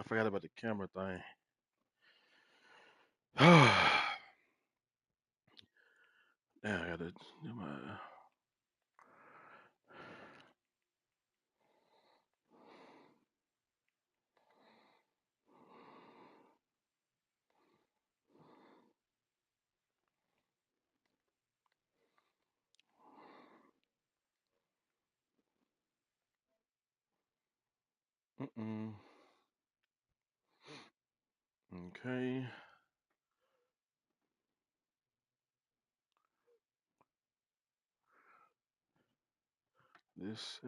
forgot about the camera thing. Now I gotta do my. Okay. This.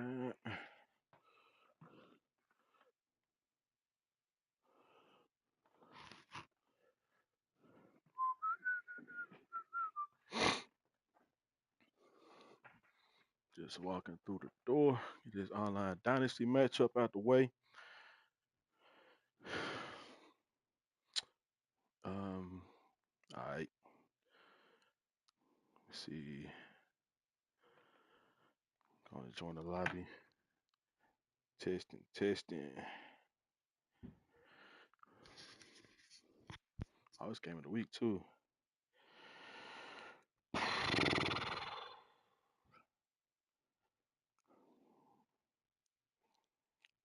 Just walking through the door. Get this online Dynasty matchup out the way. All right. Let's see. Going to join the lobby. Testing. Oh, it's game of the week too.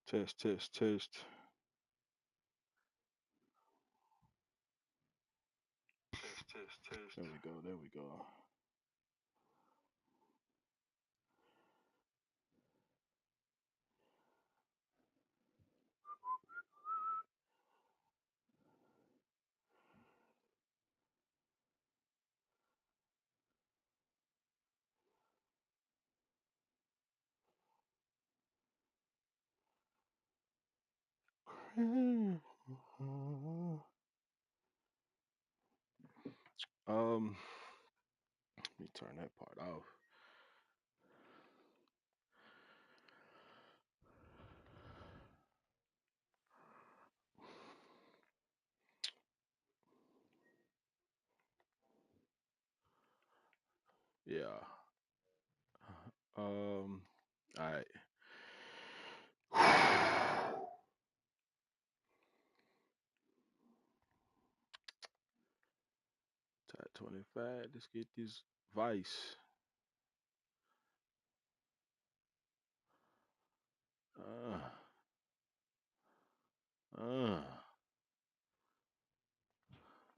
Test. There we go. Let me turn that part off. Yeah. All right. Top 25. Let's get this Vice. All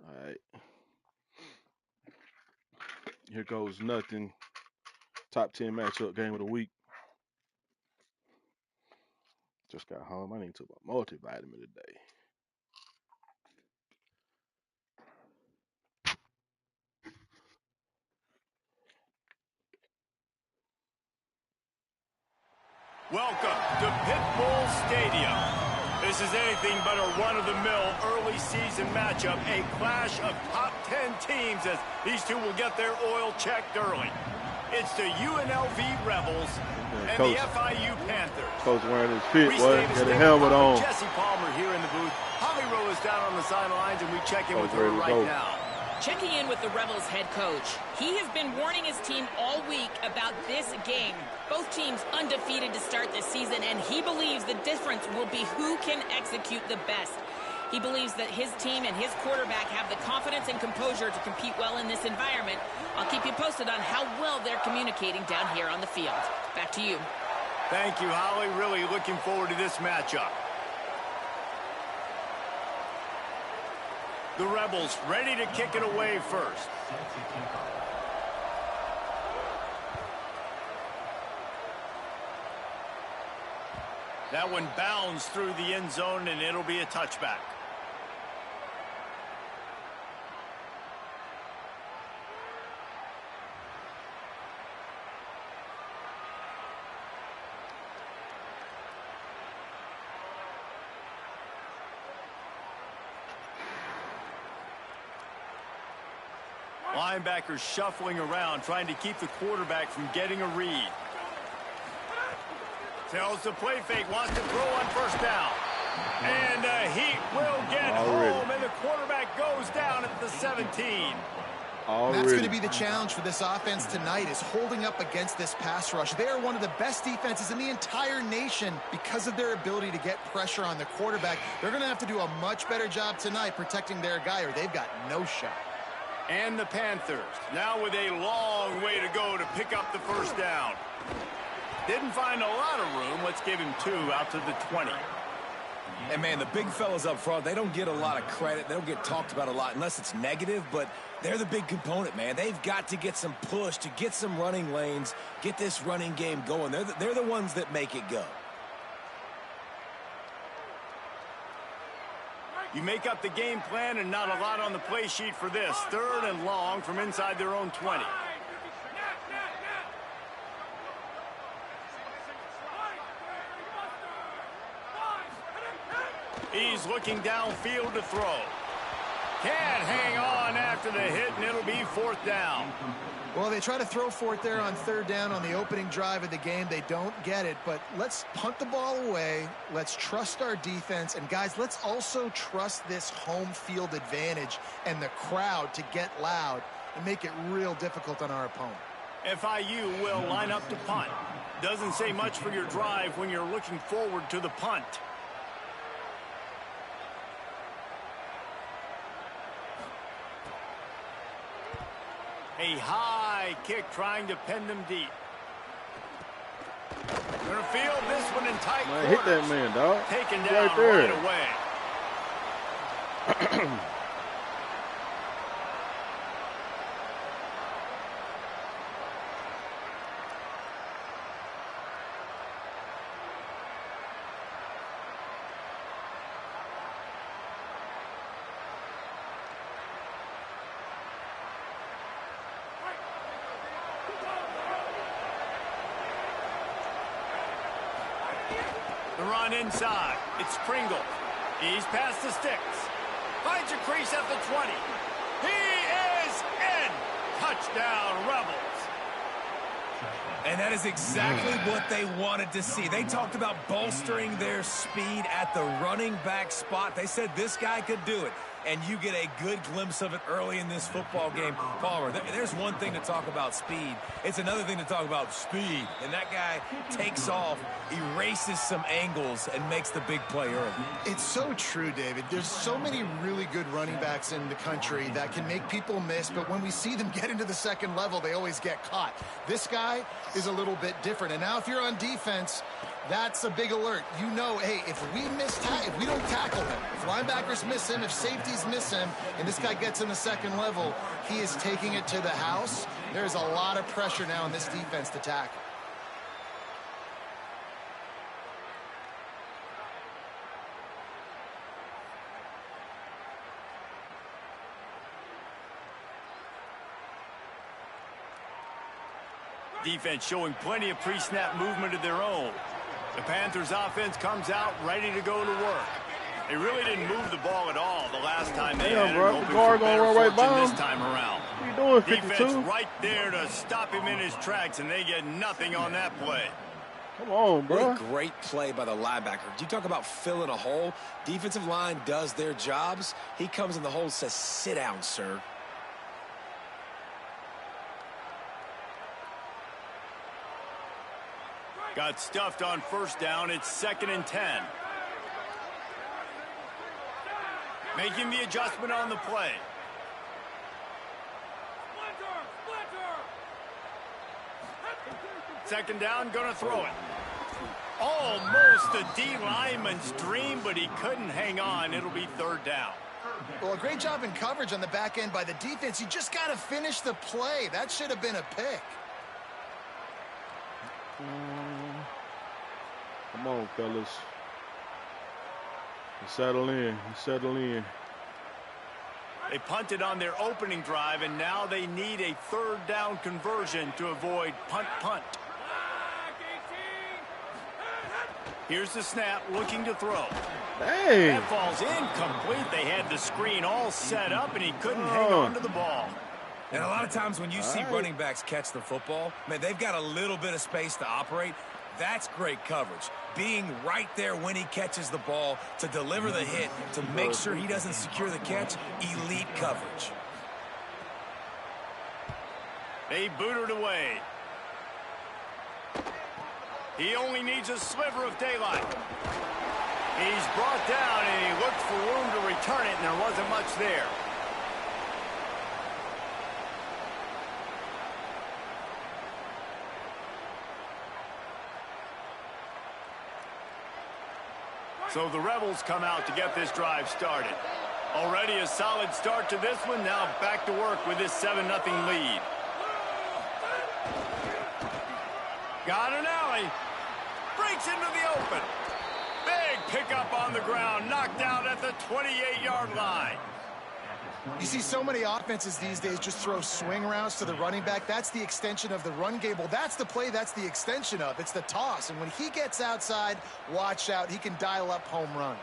right. Here goes nothing. Top 10 matchup game of the week. Just got home. I need to take my multivitamin today. Welcome to Pitbull Stadium. This is anything but a run-of-the-mill early season matchup, a clash of top 10 teams as these two will get their oil checked early. It's the UNLV Rebels and the FIU Panthers. Coach wearing his fit, boy. Got a helmet on. Jesse Palmer here in the booth. Holly Rowe is down on the sidelines, and we check in with her right now. Checking in with the Rebels head coach. He has been warning his team all week about this game. Both teams undefeated to start this season, and he believes the difference will be who can execute the best. He believes that his team and his quarterback have the confidence and composure to compete well in this environment. I'll keep you posted on how well they're communicating down here on the field. Back to you. Thank you, Holly. Really looking forward to this matchup. The Rebels ready to kick it away first. That one bounds through the end zone, and it'll be a touchback. Linebackers shuffling around, trying to keep the quarterback from getting a read. Tells the play fake, wants to throw on first down. And he will get home, and the quarterback goes down at the 17. That's going Already. to be the challenge for this offense tonight, is holding up against this pass rush. They are one of the best defenses in the entire nation because of their ability to get pressure on the quarterback. They're going to have to do a much better job tonight protecting their guy, or they've got no shot. And the Panthers, now with a long way to go to pick up the first down. Didn't find a lot of room. Let's give him 2 out to the 20. And, man, the big fellas up front, they don't get a lot of credit. They don't get talked about a lot unless it's negative, but they're the big component, man. They've got to get some push, to get some running lanes, get this running game going. They're the ones that make it go. You make up the game plan and not a lot on the play sheet for this. 3rd and long from inside their own 20. He's looking downfield to throw. Can't hang on after the hit, and it'll be 4th down. Well, they try to throw for it there on 3rd down on the opening drive of the game. They don't get it, but let's punt the ball away. Let's trust our defense. And, guys, let's also trust this home field advantage and the crowd to get loud and make it real difficult on our opponent. FIU will line up to punt. Doesn't say much for your drive when you're looking forward to the punt. A high kick trying to pin them deep. Gonna field this one in tight Man, quarters. hit that man, dog. Taken He's down right there. right away. The run inside. It's Pringle. He's past the sticks. Finds a crease at the 20. He is in. Touchdown, Rebels. And that is exactly what they wanted to see. They talked about bolstering their speed at the running back spot. They said this guy could do it. And you get a good glimpse of it early in this football game. Palmer, there's one thing to talk about speed. It's another thing to talk about speed. And that guy takes off, erases some angles, and makes the big play early. It's so true, David. There's so many really good running backs in the country that can make people miss, but when we see them get into the second level, they always get caught. This guy is a little bit different. And now if you're on defense, that's a big alert. You know, hey, if we don't tackle him, if linebackers miss him, if safeties miss him, and this guy gets in the second level, he is taking it to the house. There's a lot of pressure now in this defense to tackle. Defense showing plenty of pre-snap movement of their own. The Panthers offense comes out ready to go to work. They really didn't move the ball at all the last time they had it. Bro. Hoping The guard for gonna better run right by fortune him. this time around. What are you doing, Defense 52? right there to stop him in his tracks, and they get nothing on that play. Come on, What bro. a great play by the linebacker. You talk about filling a hole. Defensive line does their jobs. He comes in the hole and says, sit down, sir. Got stuffed on first down. It's 2nd and 10. Making the adjustment on the play. Second down, gonna throw it. Almost a D lineman's dream, but he couldn't hang on. It'll be 3rd down. Well, a great job in coverage on the back end by the defense. You just got to finish the play. That should have been a pick. Come on, fellas. Settle in. Settle in. They punted on their opening drive, and now they need a 3rd down conversion to avoid punt. Here's the snap, looking to throw. Hey. That falls incomplete. They had the screen all set up, and he couldn't hang on to the ball. And a lot of times when you see running backs catch the football, man, they've got a little bit of space to operate. That's great coverage. Being right there when he catches the ball to deliver the hit, to make sure he doesn't secure the catch, elite coverage. They boot it away. He only needs a sliver of daylight. He's brought down, and he looked for room to return it, and there wasn't much there. So the Rebels come out to get this drive started. Already a solid start to this one. Now back to work with this 7-0 lead. Got an alley. Breaks into the open. Big pickup on the ground. Knocked out at the 28-yard line. You see so many offenses these days just throw swing routes to the running back. That's the extension of the run game. Well, that's the play that's the extension of. It's the toss. And when he gets outside, watch out. He can dial up home runs.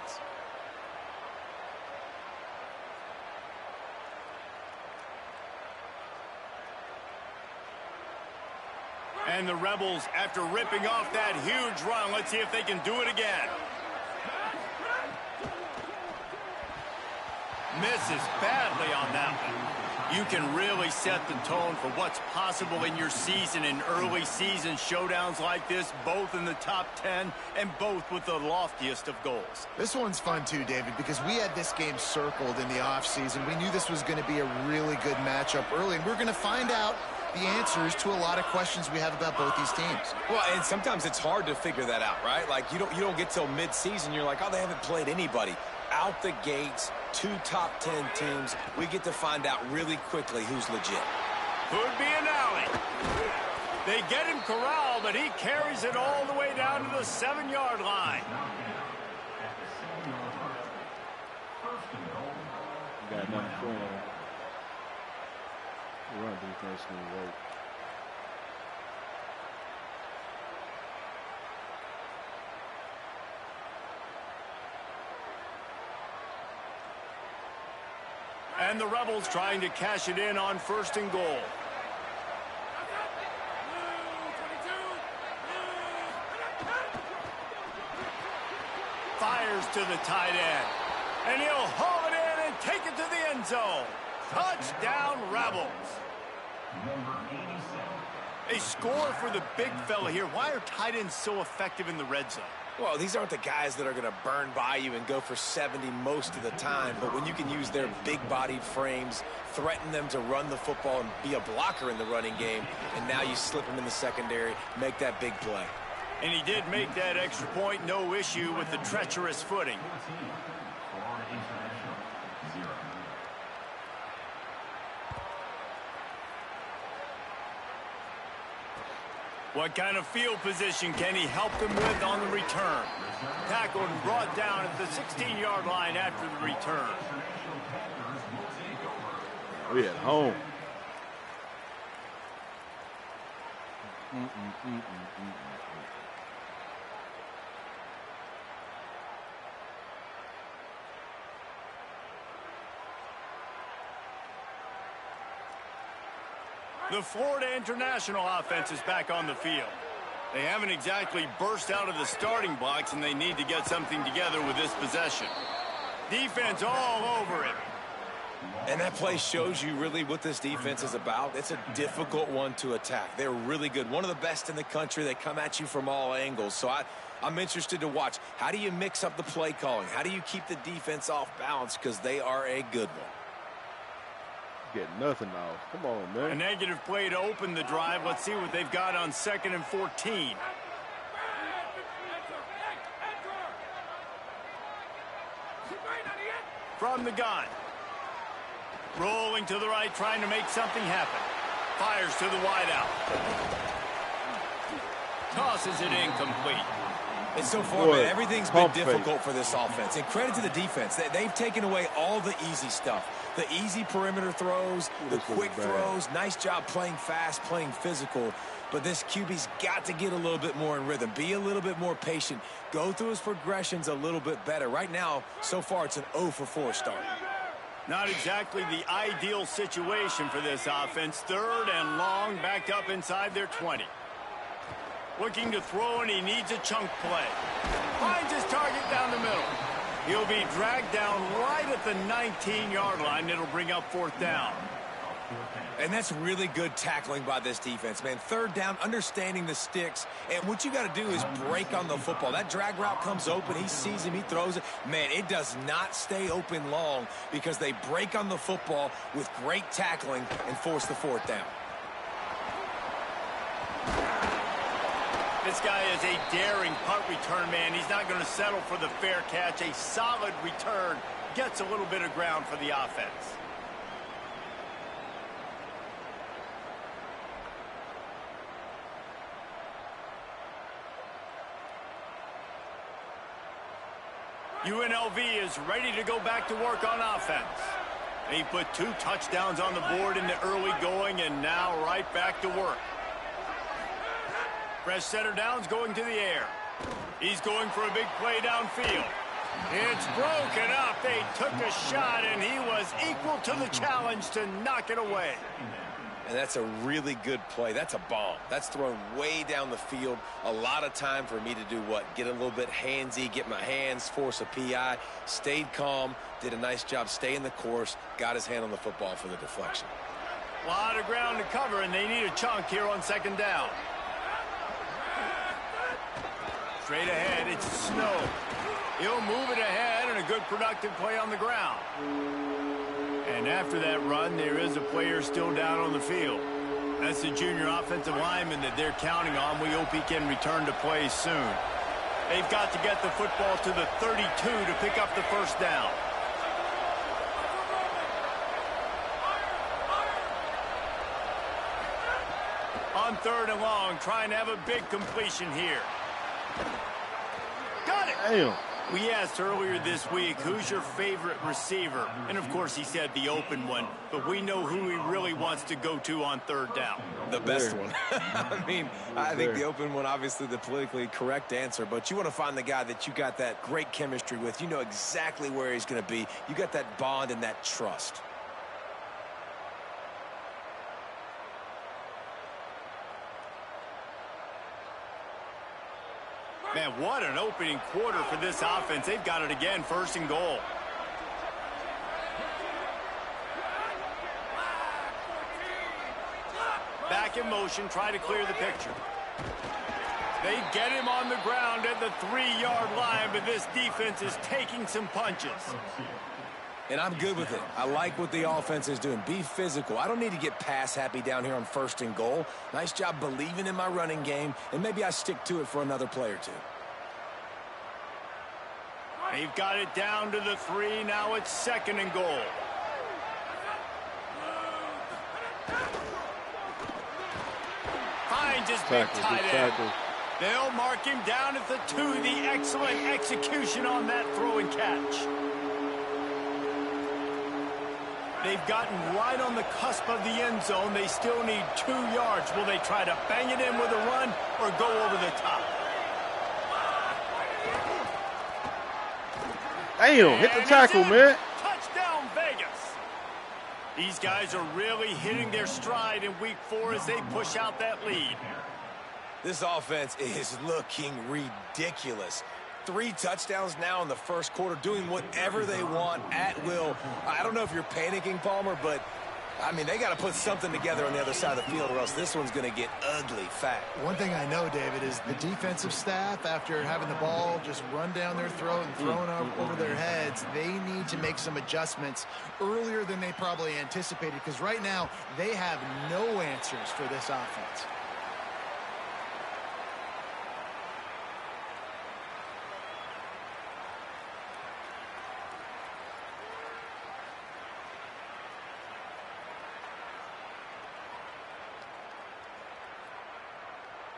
And the Rebels, after ripping off that huge run, let's see if they can do it again. Misses badly on that one. You can really set the tone for what's possible in your season in early season showdowns like this, both in the top 10 and both with the loftiest of goals. This one's fun too, David, because we had this game circled in the offseason. We knew this was going to be a really good matchup early, and we're going to find out the answers to a lot of questions we have about both these teams. Well, and sometimes it's hard to figure that out, right? Like, you don't get till mid-season, you're like, oh, they haven't played anybody. Out the gates, 2 top 10 teams. We get to find out really quickly who's legit. Could be an alley. They get him corralled, but he carries it all the way down to the 7-yard line. Got nothing going on. Run defense will work. And the Rebels trying to cash it in on 1st and goal. Fires to the tight end. And he'll haul it in and take it to the end zone. Touchdown, Rebels. A score for the big fella here. Why are tight ends so effective in the red zone? Well, these aren't the guys that are going to burn by you and go for 70 most of the time. But when you can use their big-bodied frames, threaten them to run the football and be a blocker in the running game, and now you slip them in the secondary, make that big play. And he did make that extra point, no issue with the treacherous footing. What kind of field position can he help them with on the return? Tackled and brought down at the 16-yard line after the return. We at home. The Florida International offense is back on the field. They haven't exactly burst out of the starting blocks, and they need to get something together with this possession. Defense all over it. And that play shows you really what this defense is about. It's a difficult one to attack. They're really good. One of the best in the country. They come at you from all angles. So I'm interested to watch. How do you mix up the play calling? How do you keep the defense off balance? Because they are a good one. Getting nothing off. Come on, man. A negative play to open the drive. Let's see what they've got on 2nd and 14. From the gun. Rolling to the right, trying to make something happen. Fires to the wideout. Tosses it incomplete. And so far, man, everything's been difficult for this offense. And credit to the defense. They've taken away all the easy stuff. The easy perimeter throws, the quick throws. Nice job playing fast, playing physical. But this QB's got to get a little bit more in rhythm. Be a little bit more patient. Go through his progressions a little bit better. Right now, so far, it's an 0 for 4 start. Not exactly the ideal situation for this offense. 3rd and long, backed up inside their 20. Looking to throw, and he needs a chunk play. Finds his target down the middle. He'll be dragged down right at the 19-yard line. It'll bring up 4th down. And that's really good tackling by this defense, man. Third down, understanding the sticks. And what you got to do is break on the football. That drag route comes open. He sees him. He throws it. Man, it does not stay open long because they break on the football with great tackling and force the fourth down. This guy is a daring punt return man. He's not going to settle for the fair catch. A solid return gets a little bit of ground for the offense. UNLV is ready to go back to work on offense. He put 2 touchdowns on the board in the early going and now right back to work. Fresh setter down's going to the air. He's going for a big play downfield. It's broken up. They took a shot and he was equal to the challenge to knock it away. And that's a really good play. That's a bomb. That's thrown way down the field. A lot of time for me to do what? Get a little bit handsy, get my hands, force a PI. Stayed calm, did a nice job staying the course, got his hand on the football for the deflection. A lot of ground to cover, and they need a chunk here on second down. Straight ahead, it's Snow. He'll move it ahead, and a good productive play on the ground. And after that run, there is a player still down on the field. That's the junior offensive lineman that they're counting on. We hope he can return to play soon. They've got to get the football to the 32 to pick up the first down. On 3rd and long, trying to have a big completion here. Got it! Damn. We asked earlier this week, who's your favorite receiver? And, of course, he said the open one. But we know who he really wants to go to on 3rd down. The best one. I think the open one, obviously the politically correct answer. But you want to find the guy that you got that great chemistry with. You know exactly where he's going to be. You got that bond and that trust. Man, what an opening quarter for this offense. They've got it again, 1st and goal. Back in motion, try to clear the picture. They get him on the ground at the 3-yard line, but this defense is taking some punches. And I'm good with it. I like what the offense is doing. Be physical. I don't need to get pass happy down here on 1st and goal. Nice job believing in my running game, and maybe I stick to it for another play or 2. They've got it down to the 3. Now it's 2nd and goal. Finds his big tight end. They'll mark him down at the 2. The excellent execution on that throw and catch. They've gotten right on the cusp of the end zone. They still need 2 yards. Will they try to bang it in with a run or go over the top? Damn, hit the tackle, man. Touchdown, Vegas. These guys are really hitting their stride in week 4 as they push out that lead. This offense is looking ridiculous. 3 touchdowns now in the 1st quarter, doing whatever they want at will. I don't know if you're panicking, Palmer, but, I mean, they got to put something together on the other side of the field or else this one's going to get ugly fast. One thing I know, David, is the defensive staff, after having the ball just run down their throat and thrown over their heads, they need to make some adjustments earlier than they probably anticipated, because right now they have no answers for this offense.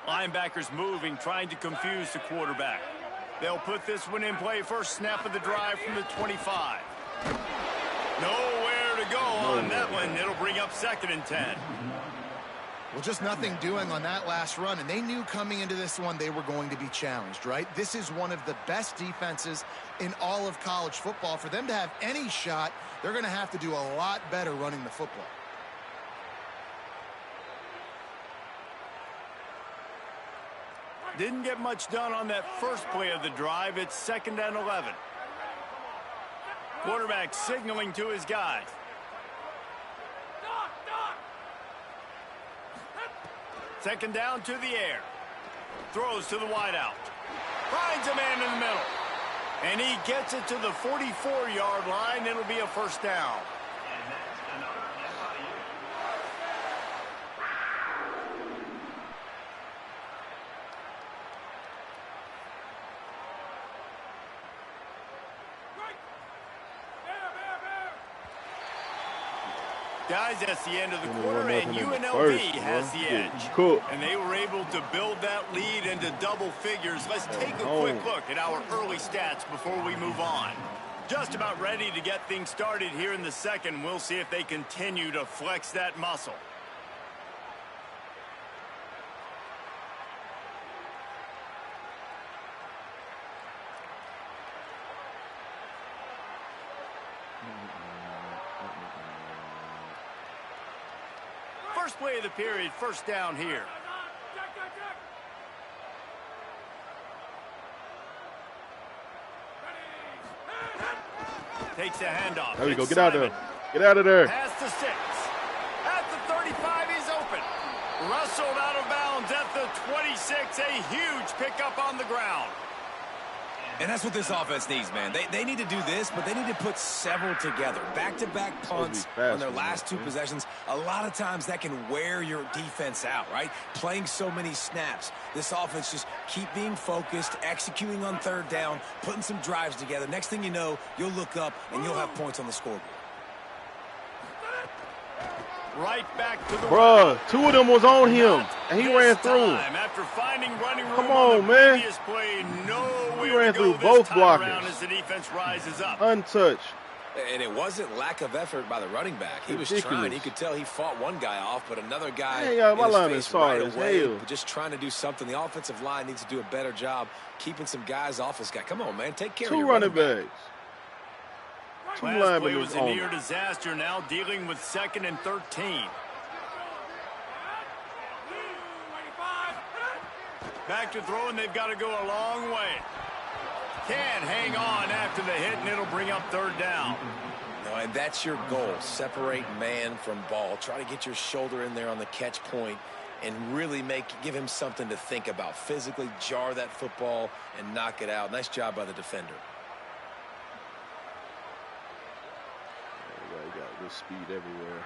Linebackers moving, trying to confuse the quarterback. They'll put this one in play. First snap of the drive from the 25. Nowhere to go on that one. It'll bring up 2nd and 10. Well, just nothing doing on that last run, and they knew coming into this one they were going to be challenged, right? This is one of the best defenses in all of college football. For them to have any shot, they're going to have to do a lot better running the football. Didn't get much done on that first play of the drive. It's 2nd and 11. Quarterback signaling to his guys. Second down to the air. Throws to the wideout. Finds a man in the middle. And he gets it to the 44-yard line. It'll be a first down. Guys, that's the end of the quarter, and UNLV has the edge. Cool. And they were able to build that lead into double figures. Let's take a quick look at our early stats before we move on. Just about ready to get things started here in the second. We'll see if they continue to flex that muscle. First play of the period, first down here. Takes a handoff. There we go. Get out of there. Get out of there. Pass to 6. At the 35, he's open. Rustled out of bounds at the 26. A huge pickup on the ground. And that's what this offense needs, man. They need to do this, but they need to put several together. Back-to-back punts on their last two possessions. A lot of times that can wear your defense out, right? Playing so many snaps. This offense just keep being focused, executing on third down, putting some drives together. Next thing you know, you'll look up and you'll have points on the scoreboard. Right back to the Bruh, 2 of them was on him, and he ran through. After finding running room Come on, man. Play, He ran through both blockers. As the defense rises up. Untouched. And it wasn't lack of effort by the running back. He was trying. He could tell he fought one guy off, but another guy my line is sorry as hell. Just trying to do something. The offensive line needs to do a better job keeping some guys off his guy. Come on, man. Take care of your running backs. Last play was a near disaster, now dealing with 2nd and 13. Back to throw, and they've got to go a long way. Can't hang on after the hit, and it'll bring up third down. No, and that's your goal. Separate man from ball. Try to get your shoulder in there on the catch point and really give him something to think about. Physically jar that football and knock it out. Nice job by the defender. He got good speed everywhere.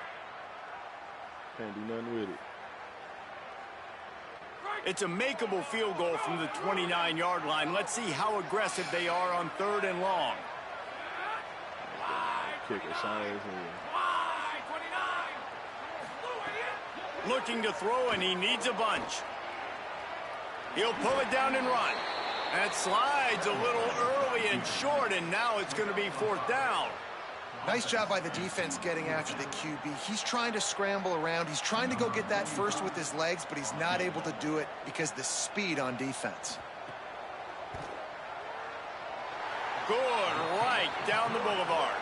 Can't do nothing with it. It's a makeable field goal from the 29-yard line. Let's see how aggressive they are on 3rd and long. Kicker size. Looking to throw, and he needs a bunch. He'll pull it down and run. That slides a little early and short, and now it's going to be 4th down. Nice job by the defense getting after the QB. He's trying to scramble around. He's trying to go get that first with his legs, but he's not able to do it because of the speed on defense. Good, right down the boulevard.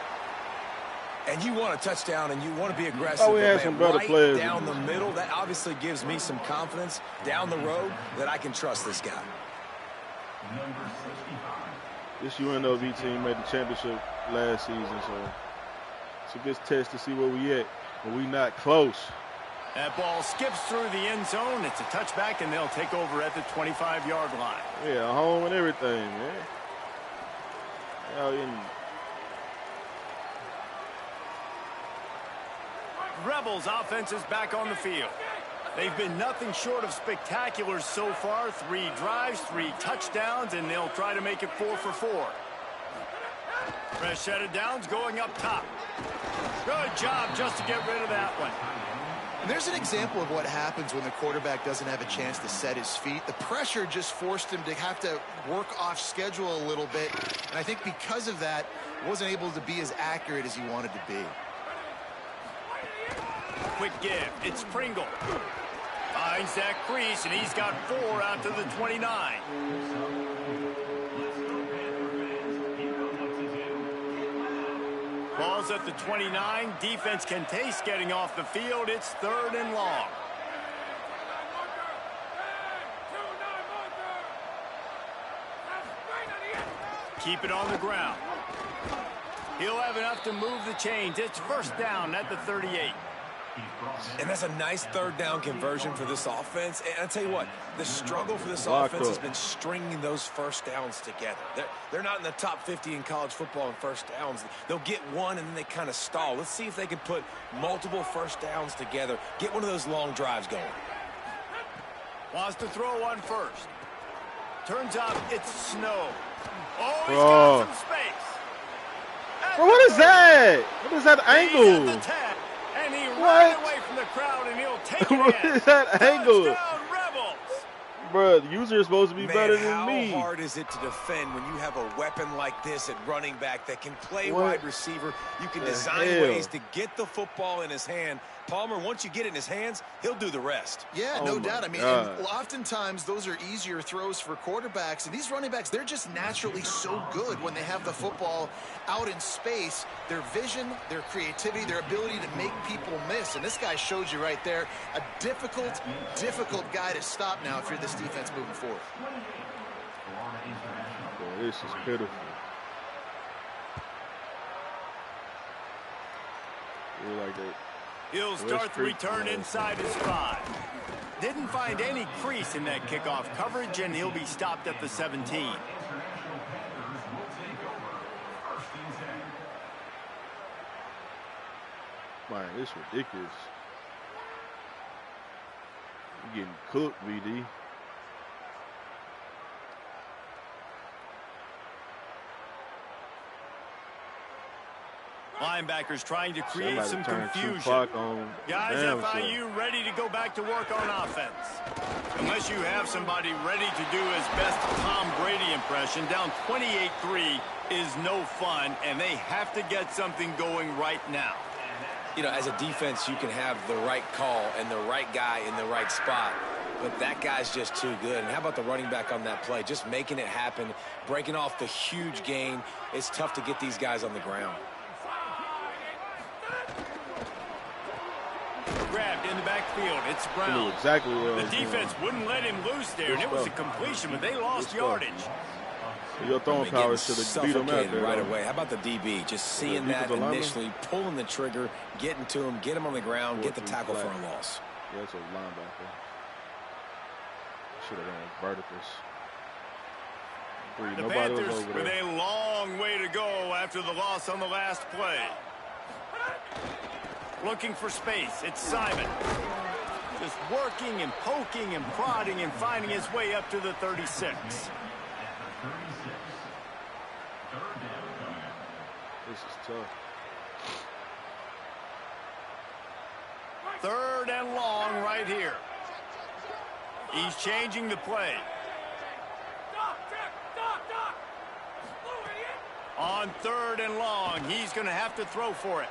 And you want a touchdown, and you want to be aggressive. Oh, we had some better players. Down the middle, that obviously gives me some confidence down the road that I can trust this guy. This UNLV team made the championship last season, so it's a good test to see where we at, but we not close. That ball skips through the end zone. It's a touchback, and they'll take over at the 25-yard line. Yeah, home and everything, man. Rebels offense is back on the field. They've been nothing short of spectacular so far. 3 drives, 3 touchdowns, and they'll try to make it 4 for 4. Fresh set of downs going up top. Good job just to get rid of that one. And there's an example of what happens when the quarterback doesn't have a chance to set his feet. The pressure just forced him to have to work off schedule a little bit. And I think because of that, wasn't able to be as accurate as he wanted to be. Quick give. It's Pringle. Finds that crease, and he's got 4 out to the 29. Ball's at the 29. Defense can taste getting off the field. It's 3rd and long. Keep it on the ground. He'll have enough to move the chains. It's first down at the 38. And that's a nice third down conversion for this offense. And I tell you what, the struggle for this offense has been stringing those first downs together. They're not in the top 50 in college football in first downs. They'll get one and then they kind of stall. Let's see if they can put multiple first downs together, get one of those long drives going. Wants to throw one first. Turns out it's snow. Oh, he's got some space. Bro, what is that? What is that angle? And he ran away from the crowd, and he'll take it in. What is that angle? Touchdown, Rebels. Bro, the user is supposed to be better than me. How hard is it to defend when you have a weapon like this at running back that can play wide receiver? You can design ways to get the football in his hand. Palmer, once you get it in his hands, he'll do the rest. Yeah, no doubt. I mean, and oftentimes those are easier throws for quarterbacks. And these running backs, they're just naturally so good when they have the football out in space. Their vision, their creativity, their ability to make people miss. And this guy showed you right there a difficult guy to stop now if you're this defense moving forward. Boy, this is pitiful. Really like that. He'll start the return inside his 5. Didn't find any crease in that kickoff coverage, and he'll be stopped at the 17. Man, it's ridiculous. You're getting cooked, VD. Linebackers trying to create some confusion. Guys, FIU ready to go back to work on offense. Unless you have somebody ready to do his best Tom Brady impression, down 28-3 is no fun, and they have to get something going right now. You know, as a defense, you can have the right call and the right guy in the right spot, but that guy's just too good. And how about the running back on that play? Just making it happen, breaking off the huge gain. It's tough to get these guys on the ground. Grabbed in the backfield. It's Brown. Exactly what the defense wouldn't let him loose there, and it was a completion, but they lost yardage. Your throwing power should have beat him out there right away. How about the DB? Just seeing that initially, pulling the trigger, getting to him, get him on the ground, get the tackle for a loss. Yeah, that's a linebacker. Should have ran verticals. The Panthers with a long way to go after the loss on the last play. Looking for space. It's Simon. Just working and poking and prodding and finding his way up to the 36. This is tough. 3rd and long right here. He's changing the play. On 3rd and long, he's going to have to throw for it.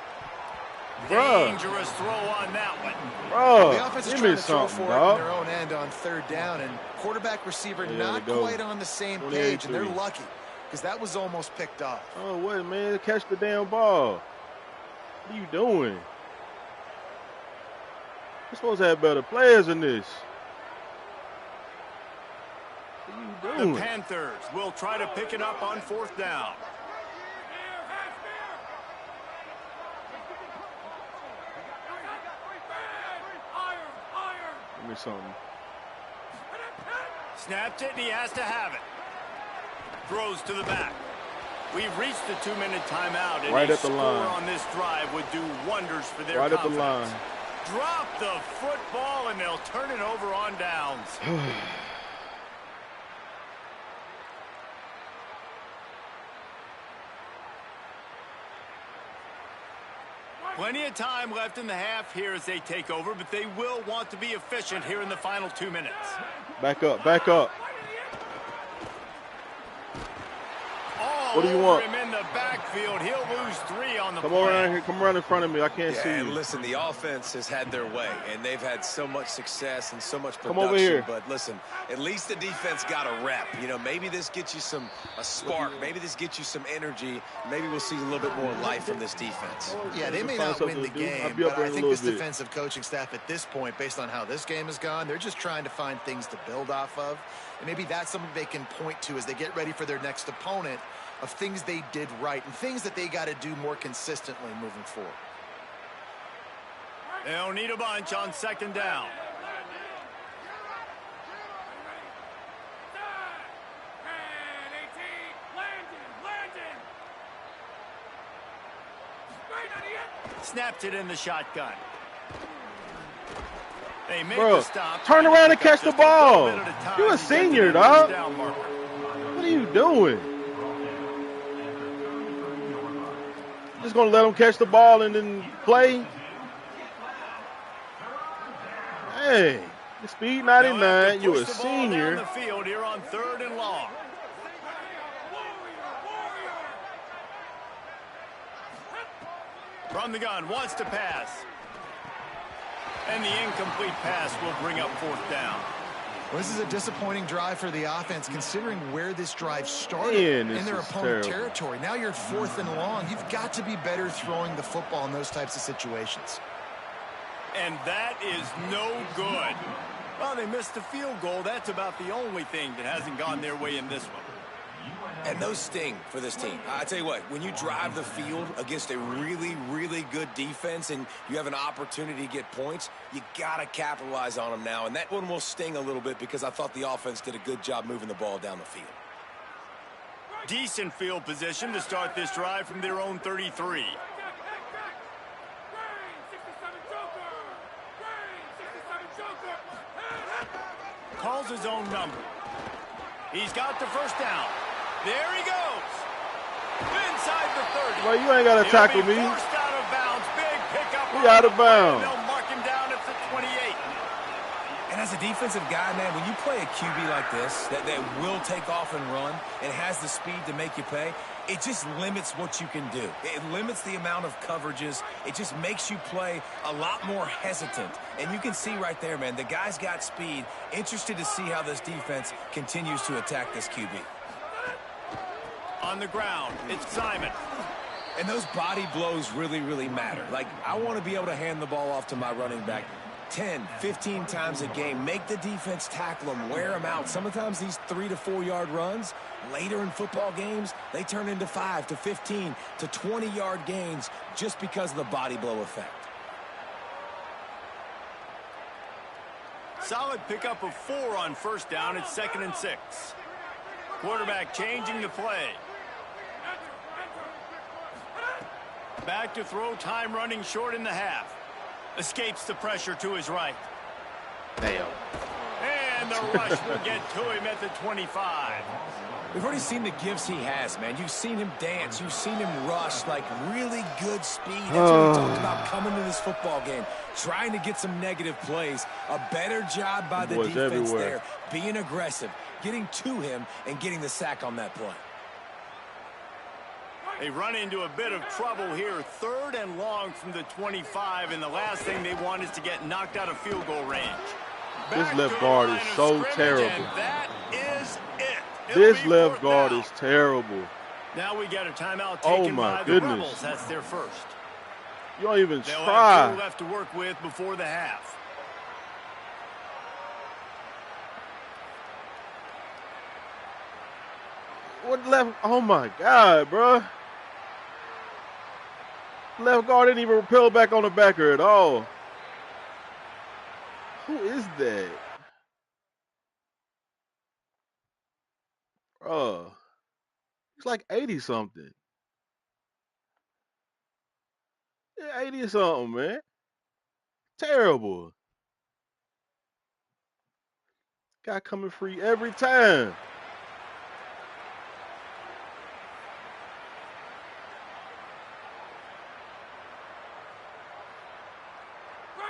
Dangerous throw on that one. Bro, the offense is trying to throw for it on their own end on 3rd down, and quarterback receiver not quite on the same page, and they're lucky because that was almost picked off. Oh, wait, man. Catch the damn ball. What are you doing? You're supposed to have better players than this. What are you doing? The Panthers will try to pick it up on 4th down. Give me something. Snapped it, and he has to have it. Throws to the back. We've reached the 2-minute timeout, and right a at the score line on this drive would do wonders for their right confidence. At the line. Drop the football, and they'll turn it over on downs. Plenty of time left in the half here as they take over, but they will want to be efficient here in the final 2 minutes. Back up, back up. What do you want? Him in the backfield. He'll lose 3 on the Come play. around here. Come around in front of me. I can't see you. And listen, the offense has had their way, and they've had so much success and so much production. Come over here. But listen, at least the defense got a rep. You know, maybe this gets you a spark. Maybe this gets you some energy. Maybe we'll see a little bit more life from this defense. Yeah, they may not win the game, but I think this defensive coaching staff at this point, based on how this game has gone, they're just trying to find things to build off of. And maybe that's something they can point to as they get ready for their next opponent, of things they did right and things that they got to do more consistently moving forward. They'll need a bunch on second down. Snapped it in the shotgun. They made the stop. Turn around and catch the ball. You a senior, dog. What are you doing? Just going to let them catch the ball and then play? Hey, speed 99. You a senior. Down the field here on 3rd and long. From the gun, wants to pass. And the incomplete pass will bring up 4th down. Well, this is a disappointing drive for the offense, considering where this drive started in their opponent territory. Now you're 4th and long. You've got to be better throwing the football in those types of situations. And that is no good. Well, they missed the field goal. That's about the only thing that hasn't gone their way in this one. And those sting for this team. I tell you what, when you drive the field against a really, really good defense and you have an opportunity to get points, you got to capitalize on them now. And that one will sting a little bit because I thought the offense did a good job moving the ball down the field. Decent field position to start this drive from their own 33. Calls his own number. He's got the first down. There he goes. Inside the 30. Well, you ain't got to tackle me. Forced out of bounds. Big pickup. He out of bounds. They'll mark him down at the 28. And as a defensive guy, man, when you play a QB like this that will take off and run and has the speed to make you pay, it just limits what you can do. It limits the amount of coverages. It just makes you play a lot more hesitant. And you can see right there, man, the guy's got speed. Interested to see how this defense continues to attack this QB. On the ground, it's Simon. And those body blows really, really matter. Like, I want to be able to hand the ball off to my running back 10, 15 times a game. Make the defense tackle them, wear them out. Sometimes these 3 to 4 yard runs, later in football games, they turn into 5 to 15 to 20 yard gains just because of the body blow effect. Solid pickup of 4 on first down. It's 2nd and 6. Quarterback changing the play. Back to throw, time running short in the half. Escapes the pressure to his right. Damn. And the rush will get to him at the 25. We've already seen the gifts he has, man. You've seen him dance. You've seen him rush, like really good speed. That's what we talked about coming to this football game. Trying to get some negative plays. A better job by the defense there. Being aggressive, getting to him, and getting the sack on that play. They run into a bit of trouble here. 3rd and long from the 25, and the last thing they want is to get knocked out of field goal range. This left guard is so terrible. That is it. This left guard is terrible. Now we got a timeout taken by the Rebels. That's their first. You don't even They'll try. have 2 left to work with before the half. What left? Oh my God, bro. Left guard didn't even repel back on the backer at all. Who is that? Bro. He's like 80-something. Yeah, 80-something, man. Terrible. Guy coming free every time.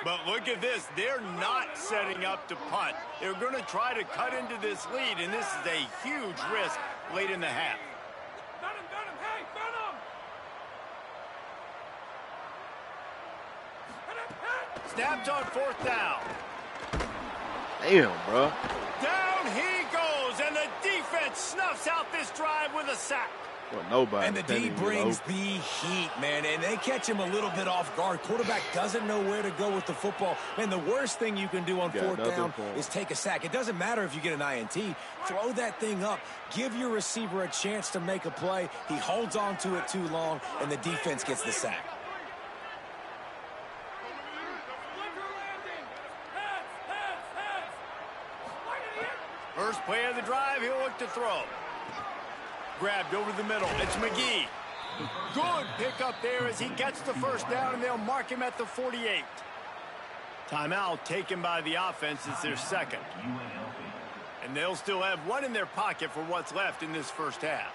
But look at this. They're not setting up to punt. They're going to try to cut into this lead, and this is a huge risk late in the half. Snapped on 4th down. Damn, bro. Down he goes, and the defense snuffs out this drive with a sack. Well, nobody. And the D brings the heat, man, and they catch him a little bit off guard. Quarterback doesn't know where to go with the football. Man, the worst thing you can do on 4th down is take a sack. It doesn't matter if you get an INT. Throw that thing up. Give your receiver a chance to make a play. He holds on to it too long, and the defense gets the sack. First play of the drive, he'll look to throw. Grabbed over the middle. It's McGee. Good pickup there as he gets the first down, and they'll mark him at the 48. Timeout taken by the offense. It's their second. And they'll still have one in their pocket for what's left in this first half.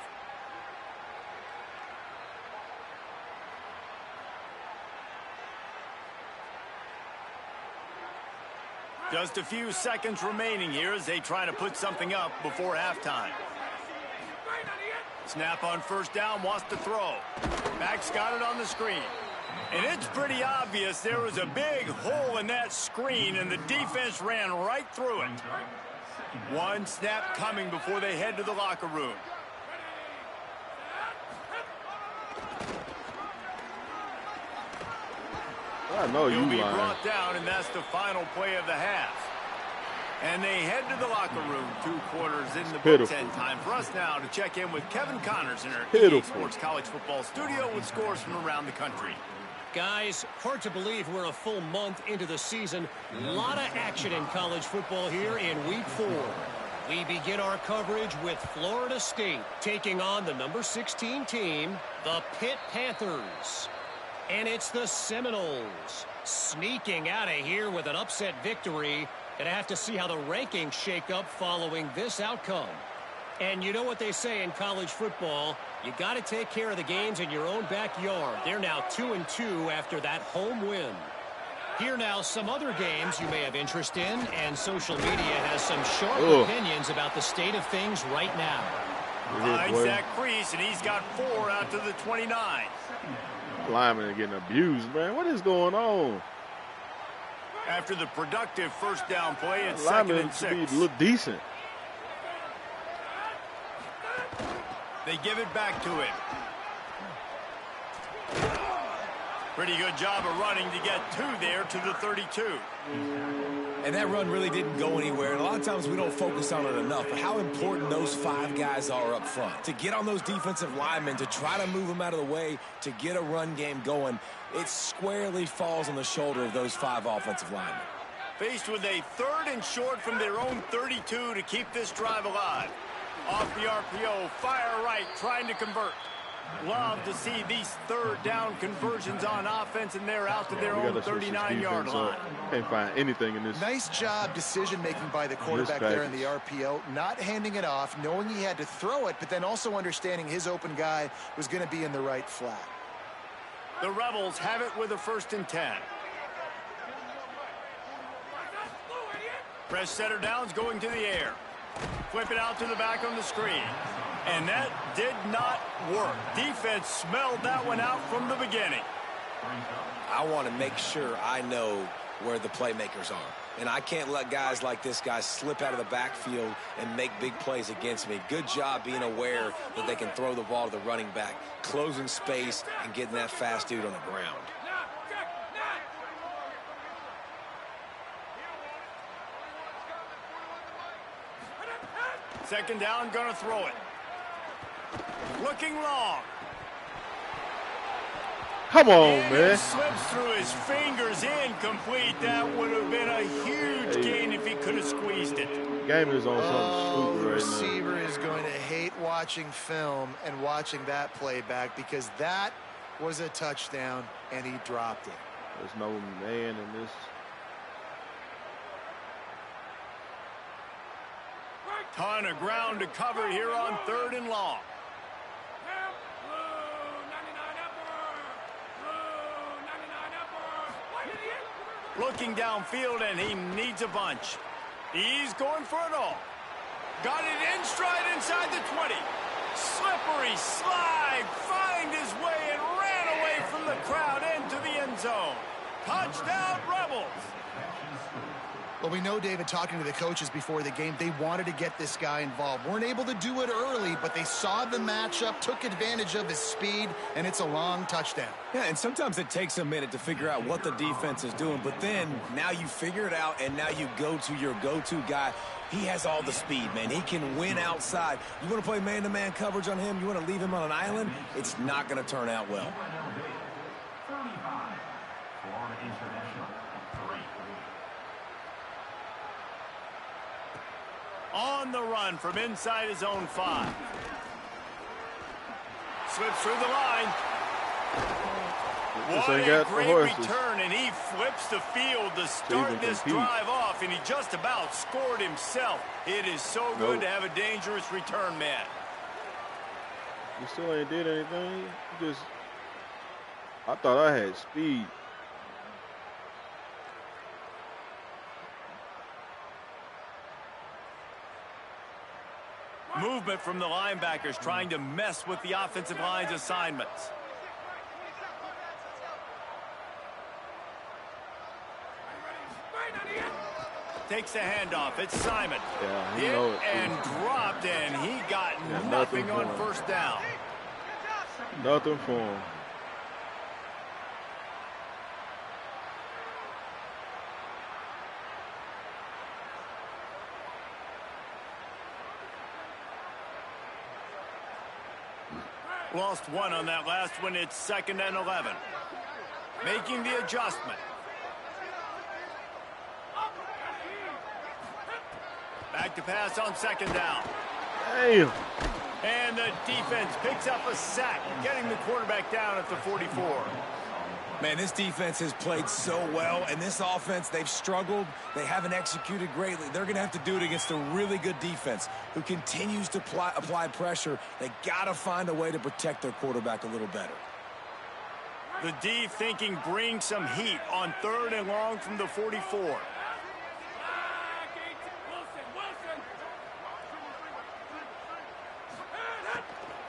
Just a few seconds remaining here as they try to put something up before halftime. Snap on first down, wants to throw. Back's got it on the screen. And it's pretty obvious there was a big hole in that screen, and the defense ran right through it. One snap coming before they head to the locker room. I know you He'll be lying. brought down, and that's the final play of the half. And they head to the locker room. 2 quarters in the books, and time for us now to check in with Kevin Connors in our EA Sports College Football Studio with scores from around the country. Guys, hard to believe we're a full month into the season. A lot of action in college football here in Week 4. We begin our coverage with Florida State taking on the number 16 team, the Pitt Panthers. And it's the Seminoles sneaking out of here with an upset victory. Gonna have to see how the rankings shake up following this outcome. And you know what they say in college football, you got to take care of the games in your own backyard. They're now 2-2 after that home win. Here now some other games you may have interest in, and social media has some sharp opinions about the state of things right now. Finds that crease, and he's got 4 out to the 29. Linemen are getting abused, man. What is going on? After the productive first down play, it's 2nd and 6. Look decent. They give it back to him. Pretty good job of running to get 2 there to the 32. And that run really didn't go anywhere. And a lot of times we don't focus on it enough. But how important those 5 guys are up front. To get on those defensive linemen, to try to move them out of the way, to get a run game going, it squarely falls on the shoulder of those 5 offensive linemen. Faced with a 3rd and short from their own 32 to keep this drive alive. Off the RPO, fire right, trying to convert. Love to see these 3rd down conversions on offense, and they're out to their own 39-yard line. Can't find anything in this. Nice job decision-making by the quarterback there in the RPO, not handing it off, knowing he had to throw it, but then also understanding his open guy was going to be in the right flat. The Rebels have it with a 1st and 10. Press setter downs going to the air. Flip it out to the back on the screen. And that did not work. Defense smelled that one out from the beginning. I want to make sure I know where the playmakers are. And I can't let guys like this guy slip out of the backfield and make big plays against me. Good job being aware that they can throw the ball to the running back, closing space, and getting that fast dude on the ground. Second down, gonna throw it. Looking long. Come on, and man. It slips through his fingers, incomplete. That would have been a huge gain if he could have squeezed it. Game is on something The stupid right receiver is going to hate watching film and watching that play back, because that was a touchdown and he dropped it. There's no man in this. Ton of ground to cover here on 3rd and long. Looking downfield, and he needs a bunch. He's going for it all. Got it in stride inside the 20. Slippery slide, find his way and ran away from the crowd into the end zone. Touchdown, Rebels. Well, we know, David, talking to the coaches before the game, they wanted to get this guy involved. Weren't able to do it early, but they saw the matchup, took advantage of his speed, and it's a long touchdown. Yeah, and sometimes it takes a minute to figure out what the defense is doing, but then now you figure it out, and now you go to your go-to guy. He has all the speed, man. He can win outside. You want to play man-to-man coverage on him? You want to leave him on an island? It's not going to turn out well. On the run from inside his own 5. Slips through the line. What a great return, and he flips the field to start this drive off, and he just about scored himself. It is so good to have a dangerous return man. You still ain't did anything. I thought I had speed. Movement from the linebackers trying to mess with the offensive line's assignments. Takes the handoff. It's Simon. Yeah, hit and dropped, and he got nothing on first down. Nothing for him. Lost 1 on that last one. It's 2nd and 11. Making the adjustment. Back to pass on 2nd down. Damn. And the defense picks up a sack, getting the quarterback down at the 44. Man, this defense has played so well, and this offense, they've struggled. They haven't executed greatly. They're going to have to do it against a really good defense who continues to apply pressure. They got to find a way to protect their quarterback a little better. The D thinking bring some heat on 3rd and long from the 44.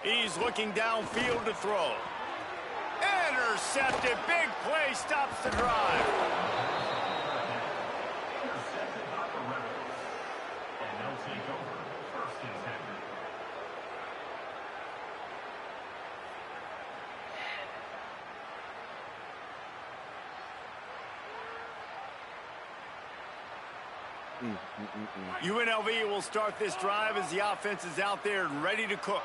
He's looking downfield to throw. Intercepted. Big play stops the drive. UNLV will start this drive as the offense is out there and ready to cook.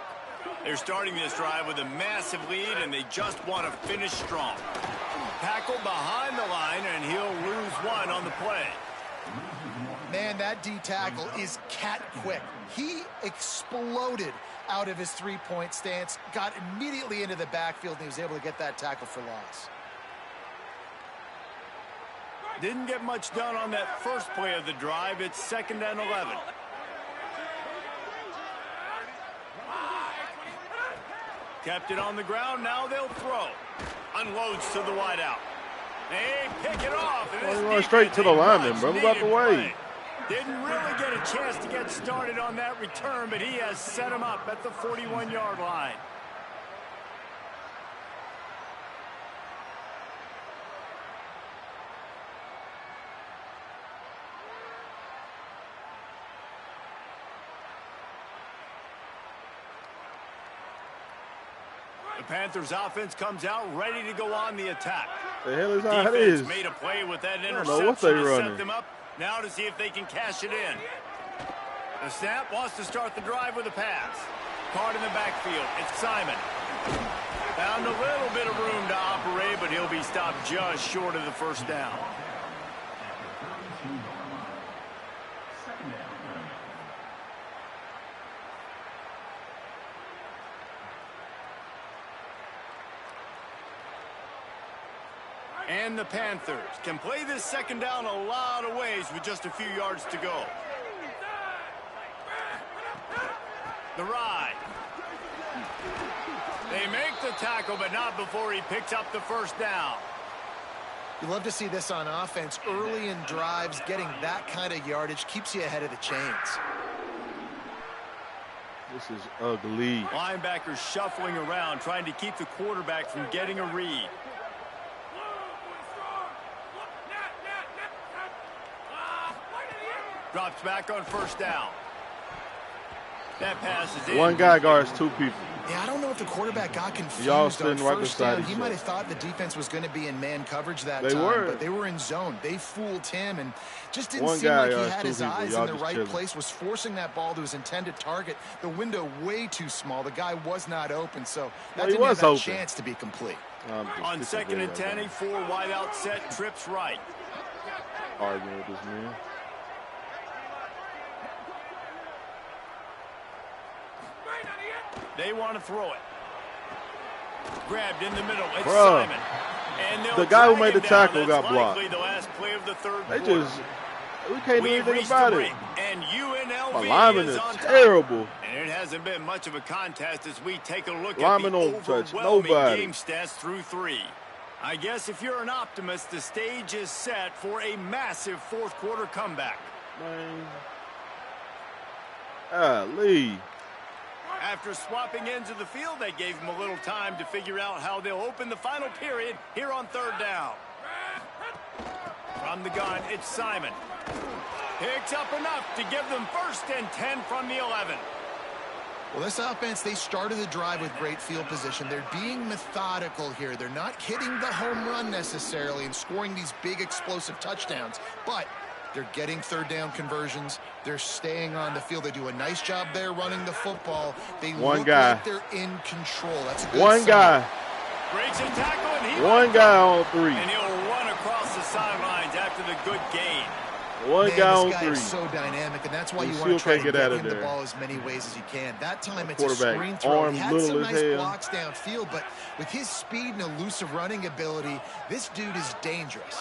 They're starting this drive with a massive lead, and they just want to finish strong. Tackle behind the line, and he'll lose 1 on the play. Man, that D tackle is cat quick. He exploded out of his three-point stance, got immediately into the backfield, and he was able to get that tackle for loss. Didn't get much done on that first play of the drive. It's 2nd and 11. Kept it on the ground. Now they'll throw. Unloads to the wideout. They pick it off. Well, he went straight to the lineman, bro. Move out the way. Didn't really get a chance to get started on that return, but he has set him up at the 41-yard line. The Panthers offense comes out ready to go on the attack. The hell is how it is? Made a play with that I don't know what they interception to running. set them up. Now to see if they can cash it in. The snap wants to start the drive with a pass. Caught in the backfield. It's Simon. Found a little bit of room to operate, but he'll be stopped just short of the first down. And the Panthers can play this second down a lot of ways with just a few yards to go. The ride. They make the tackle, but not before he picks up the first down. You love to see this on offense. Early in drives, getting that kind of yardage keeps you ahead of the chains. This is ugly. Linebackers shuffling around, trying to keep the quarterback from getting a read. Drops back on first down. That pass is in. One guy guards 2 people. Yeah, I don't know if the quarterback got confused Y'all on standing right first beside down. each He other. might have thought the defense was going to be in man coverage that They time, were. but they were in zone. They fooled him and just didn't One seem guy like he guards had 2 his people. eyes Y'all in the just right chilling. place, was forcing that ball to his intended target. The window way too small. The guy was not open, so that he didn't have was that open. chance to be complete. On 2nd and 10, a 4 wide out set, trips right. Arguing with this man. They want to throw it. Grabbed in the middle. It's Bruh. Simon. And The guy who made the drag him down. tackle That's got blocked. likely the last play of the third They quarter. we can't do We've anything reached about the it. break, and UNLV My lineman is is on top. terrible. And it hasn't been much of a contest as we take a look Lineman at the don't touch overwhelming nobody. game stats through 3. I guess if you're an optimist, the stage is set for a massive fourth quarter comeback. Man. Lee. After swapping ends of the field, they gave him a little time to figure out how they'll open the final period here on third down. From the gun, it's Simon. Picks up enough to give them 1st and 10 from the 11. Well, this offense, they started the drive with great field position. They're being methodical here. They're not hitting the home run necessarily and scoring these big explosive touchdowns, but they're getting third down conversions. They're staying on the field. They do a nice job there running the football. They look like they're in control. That's a good One sign. guy. Breaks a tackle, and he One guy on 3. and he'll run across the sidelines after the good gain. One guy on this guy 3. is so dynamic, and that's why He you still want to try can't to get get out of him the there. ball as many ways as you can. That time it's a Quarterback, screen throw. arm He had little some as nice hell. blocks downfield, but with his speed and elusive running ability, this dude is dangerous.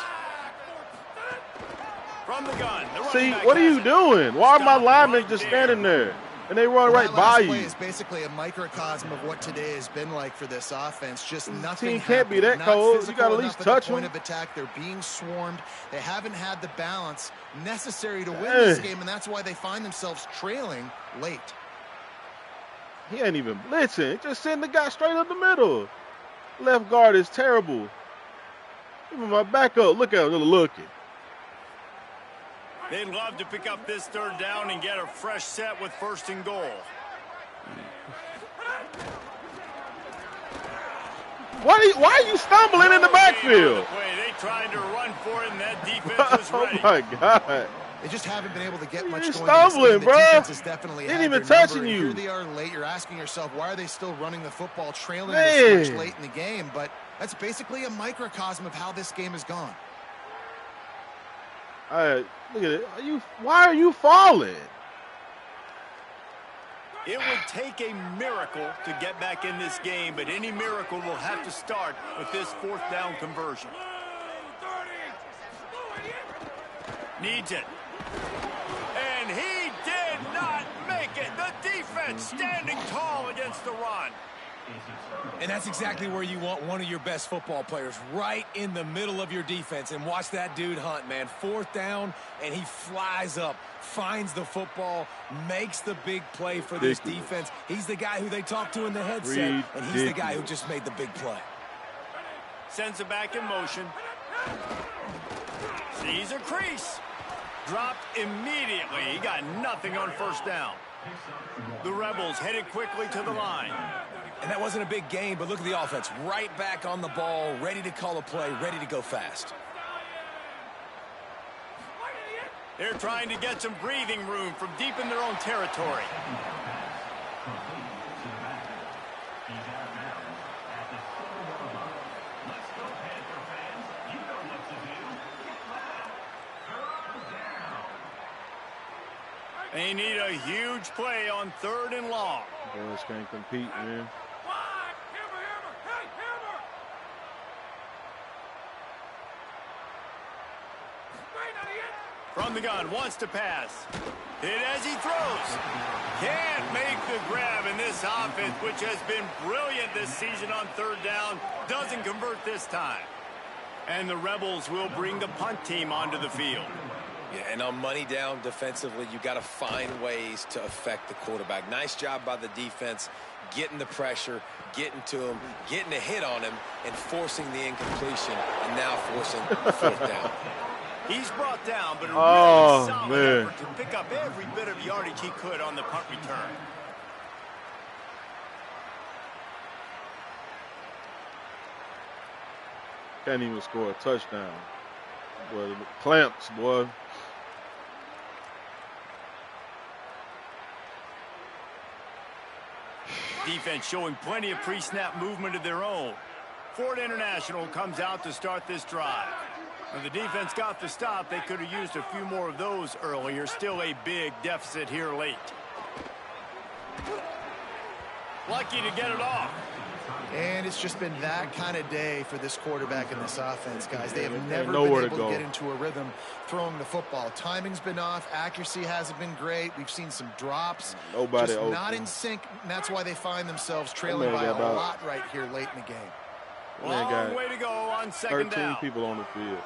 From the gun. The running See, back what are has you it. doing? Why are my Stop linemen right just there. standing there? And they run Well, right that by last you. play is basically a microcosm of what today has been like for this offense. Just nothing team can't be happening. that Not cold. You physical gotta at enough least at the touch point them. of attack. They're being swarmed. They haven't had the balance necessary to win this game, and that's why they find themselves trailing late. He ain't even blitzing. Just send the guy straight up the middle. Left guard is terrible. Even my backup, look at him, looking. They'd love to pick up this third down and get a fresh set with 1st and goal. Why are you stumbling in the backfield? They tried to run for it, and that defense was Oh ready. my God. They just haven't been able to get much You're going in this stumbling, game. The bro. defense has definitely Ain't had even their touching number, and you. Here they are late. You're asking yourself, why are they still running the football, trailing Man. this much late in the game? But that's basically a microcosm of how this game has gone. All right, look at it. Why are you falling? It would take a miracle to get back in this game, but any miracle will have to start with this 4th down conversion. Needs it. And he did not make it. The defense standing tall against the run. And that's exactly where you want one of your best football players, right in the middle of your defense. And watch that dude hunt, man. 4th down, and he flies up, finds the football, makes the big play for this defense. He's the guy who they talk to in the headset, and he's the guy who just made the big play. Sends it back in motion. Sees a crease. Dropped immediately. He got nothing on 1st down. The Rebels headed quickly to the line. And that wasn't a big gain, but look at the offense. Right back on the ball, ready to call a play, ready to go fast. They're trying to get some breathing room from deep in their own territory. They need a huge play on 3rd and long. Boys can't compete, man. From the gun, wants to pass. Hit as he throws. Can't make the grab in this offense, which has been brilliant this season on 3rd down. Doesn't convert this time. And the Rebels will bring the punt team onto the field. Yeah, and on money down defensively, you got to find ways to affect the quarterback. Nice job by the defense, getting the pressure, getting to him, getting a hit on him, and forcing the incompletion, and now forcing the 4th down. He's brought down, but a really solid man. effort to pick up every bit of yardage he could on the punt return. Can't even score a touchdown. Boy, clamps, boy. Defense showing plenty of pre-snap movement of their own. Ford International comes out to start this drive. When the defense got the stop, they could have used a few more of those earlier. Still a big deficit here late. Lucky to get it off. And it's just been that kind of day for this quarterback and this offense, guys. They have never been nowhere able to to get into a rhythm throwing the football. Timing's been off. Accuracy hasn't been great. We've seen some drops. Nobody just open. not in sync, and that's why they find themselves trailing by a lot right here late in the game. Long way to go on second 13 down. people on the field.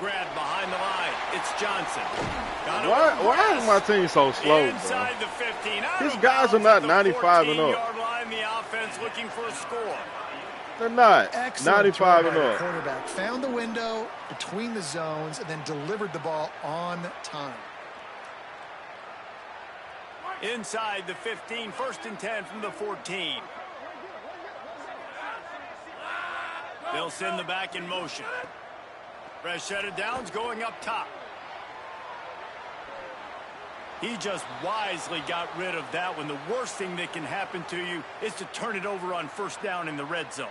Grabbed behind the line. It's Johnson. Why is my team so slow, Inside bro? the 15. These guys are not 95 and up. Line, the offense looking for a score. They're not. Excellent 95 and up. Quarterback found the window between the zones and then delivered the ball on time. Inside the 15, 1st and 10 from the 14. They'll send the back in motion. Fresh set of downs going up top. He just wisely got rid of that one. The worst thing that can happen to you is to turn it over on 1st down in the red zone.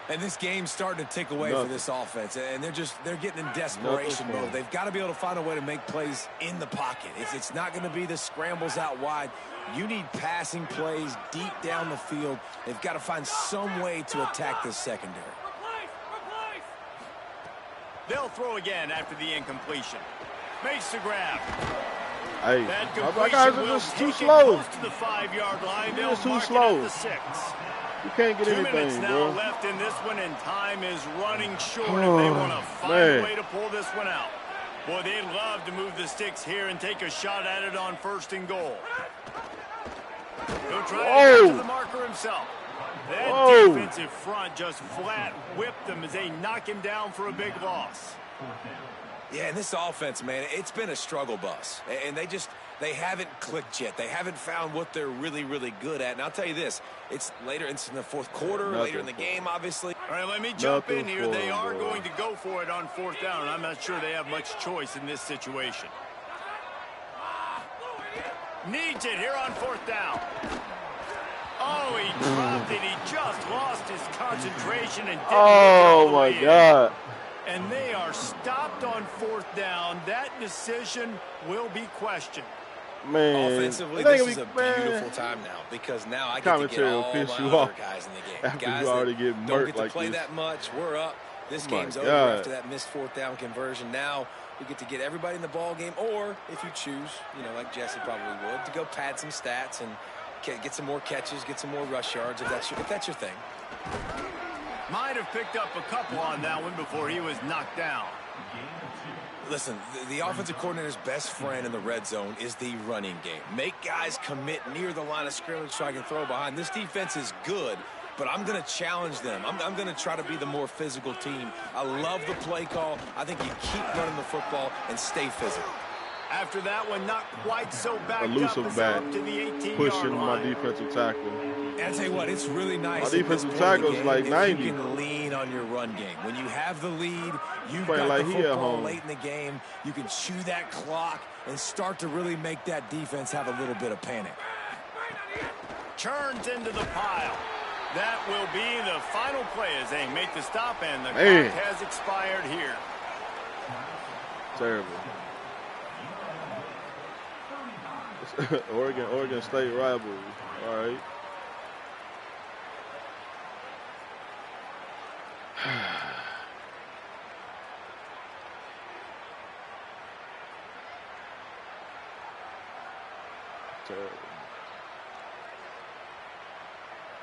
And this game's starting to tick away for this offense, and they're getting in desperation mode. They've got to be able to find a way to make plays in the pocket. It's not going to be the scrambles out wide. You need passing plays deep down the field. They've got to find some way to attack this secondary. They'll throw again after the incompletion. Makes the grab. Hey, That my guys are just too slow. To the 5-yard line. They're They'll too mark slow. it at the 6. You can't get 2 anything, minutes now bro. left in this one, and time is running short if they want to find a way to pull this one out. Boy, they'd love to move the sticks here and take a shot at it on 1st and goal. He'll try to get to the marker himself. That defensive front just flat whipped them as they knock him down for a big loss. Yeah, and this offense, man, it's been a struggle bus. And they haven't clicked yet. They haven't found what they're really, really good at. And I'll tell you this, it's later, it's in the 4th quarter, later in the game, obviously. All right, let me jump in here. They are going to go for it on 4th down, and I'm not sure they have much choice in this situation. Needs it here on 4th down. Oh, he dropped it. He just lost his concentration and didn't Oh, my God. And they are stopped on 4th down. That decision will be questioned. Man, offensively, this is a beautiful time now because now I get to get all my other guys in the game. After Guys you already that get don't get to like play this. that much. We're up. This game's over after that missed 4th down conversion. Now we get to get everybody in the ball game, or if you choose, like Jesse probably would, to go pad some stats and get some more catches, get some more rush yards if that's your thing. Might have picked up a couple on that one before he was knocked down. Listen, the offensive coordinator's best friend in the red zone is the running game. Make guys commit near the line of scrimmage so I can throw behind. This defense is good, but I'm going to challenge them. I'm going to try to be the more physical team. I love the play call. I think you keep running the football and stay physical. After that one, not quite so backed Elusive up, back, up to the 18-yard pushing line. my defensive tackle. And I tell you what, it's really nice. My defensive tackle is like 90. You can lean on your run game. When you have the lead, you've Playing got like the he at football home. late in the game. You can chew that clock and start to really make that defense have a little bit of panic. Turns into the pile. That will be the final play as they make the stop, and the clock has expired here. Terrible. Oregon State rivalry. All right. Terrible.